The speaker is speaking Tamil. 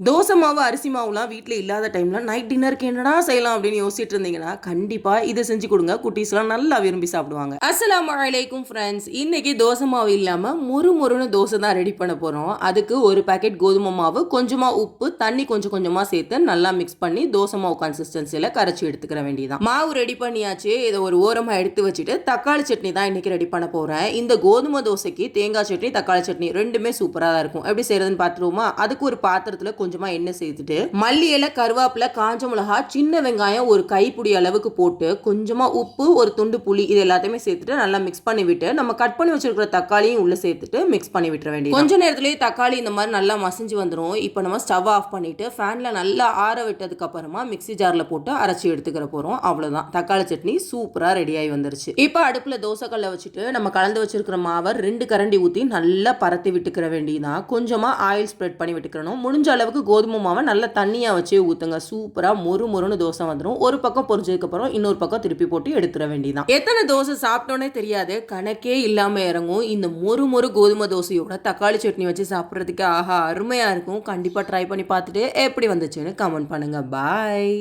தோசை மாவு, அரிசி மாவுலாம் வீட்ல இல்லாத டைம்ல நைட் டின்னருக்கு என்னடா செய்யலாம் அப்படின்னு யோசிச்சுட்டு இருந்தீங்கன்னா, கண்டிப்பா இத செஞ்சு குடுங்க. குட்டீஸ்லாம் நல்லா விரும்பி சாப்பிடுவாங்க. அஸ்ஸலாமு அலைக்கும் ஃபிரெண்ட்ஸ். இன்னைக்கு தோசை மாவு இல்லாம மொறு மொறுன்னு தோசை தான் ரெடி பண்ண போறோம். அதுக்கு ஒரு பாக்கெட் கோதுமை மாவு, கொஞ்சமா உப்பு, தண்ணி கொஞ்சம் கொஞ்சமா சேர்த்து நல்லா மிக்ஸ் பண்ணி தோசை மாவு கன்சிஸ்டன்சில கரைச்சு எடுத்துக்கிற வேண்டியதான். மாவு ரெடி பண்ணியாச்சு. இதை ஒரு ஓரமா எடுத்து வச்சுட்டு தக்காளி சட்னி தான் இன்னைக்கு ரெடி பண்ண போறேன். இந்த கோதுமை தோசைக்கு தேங்காய் சட்னி, தக்காளி சட்னி ரெண்டுமே சூப்பரா தான் இருக்கும். எப்படி செய்யறதுன்னு பார்த்துருவோமா? அதுக்கு ஒரு பாத்திரத்துல கொஞ்சமா எண்ணெய் சேர்த்துட்டு மல்லி இலை, கருவேப்பிலை, காஞ்ச மிளகா, சின்ன வெங்காயம் ஒரு கைப்பிடி அளவுக்கு போட்டு கொஞ்சமா உப்பு, ஒரு துண்டு புளி இது எல்லாத்தையுமே சேர்த்துட்டு நல்லா மிக்ஸ் பண்ணி விட்டு நம்ம கட் பண்ணி வச்சிருக்கிற தக்காளியும் உள்ள சேர்த்துட்டு மிக்ஸ் பண்ணி விட்டுற வேண்டியது. கொஞ்ச நேரத்திலேயே தக்காளி இந்த மாதிரி நல்லா மசிஞ்சு வந்துடும். இப்போ நம்ம ஸ்டவ் ஆஃப் பண்ணிட்டு ஃபேன்ல நல்லா ஆற விட்டதுக்கு அப்புறமா மிக்ஸி ஜார்ல போட்டு அரைச்சி எடுத்துக்கிற போறோம். அவ்வளவுதான், தக்காளி சட்னி சூப்பரா ரெடி ஆகி வந்துருச்சு. இப்போ அடுப்புல தோசை கல்ல வச்சுட்டு நம்ம கலந்து வச்சிருக்கிற மாவை 2 கரண்டி ஊத்தி நல்லா பரத்தி விட்டுக்கிற வேண்டியதான். கொஞ்சமா ஆயில் ஸ்ப்ரெட் பண்ணி விட்டுக்கிறணும். முடிஞ்ச அளவுக்கு கோதுமை மாவை நல்லா தண்ணியா வச்சு ஊத்துங்க. சூப்பரா மொறு மொறுன்னு தோசை வந்துடும். ஒரு பக்கம் பொரிஞ்சதுக்கு அப்புறம் இன்னொரு பக்கம் திருப்பி போட்டு எடுத்துட வேண்டியதான். எத்தனை தோசை சாப்பிட்டோன்னே தெரியாது, கணக்கே இல்லாம இறங்கும். இந்த மொறு மொறு கோதுமை தோசையோட தக்காளி சட்னி வச்சு சாப்பிட்றதுக்கு ஆஹா அருமையா இருக்கும். கண்டிப்பா ட்ரை பண்ணி பார்த்துட்டு எப்படி வந்துச்சுன்னு கமெண்ட் பண்ணுங்க. பாய்.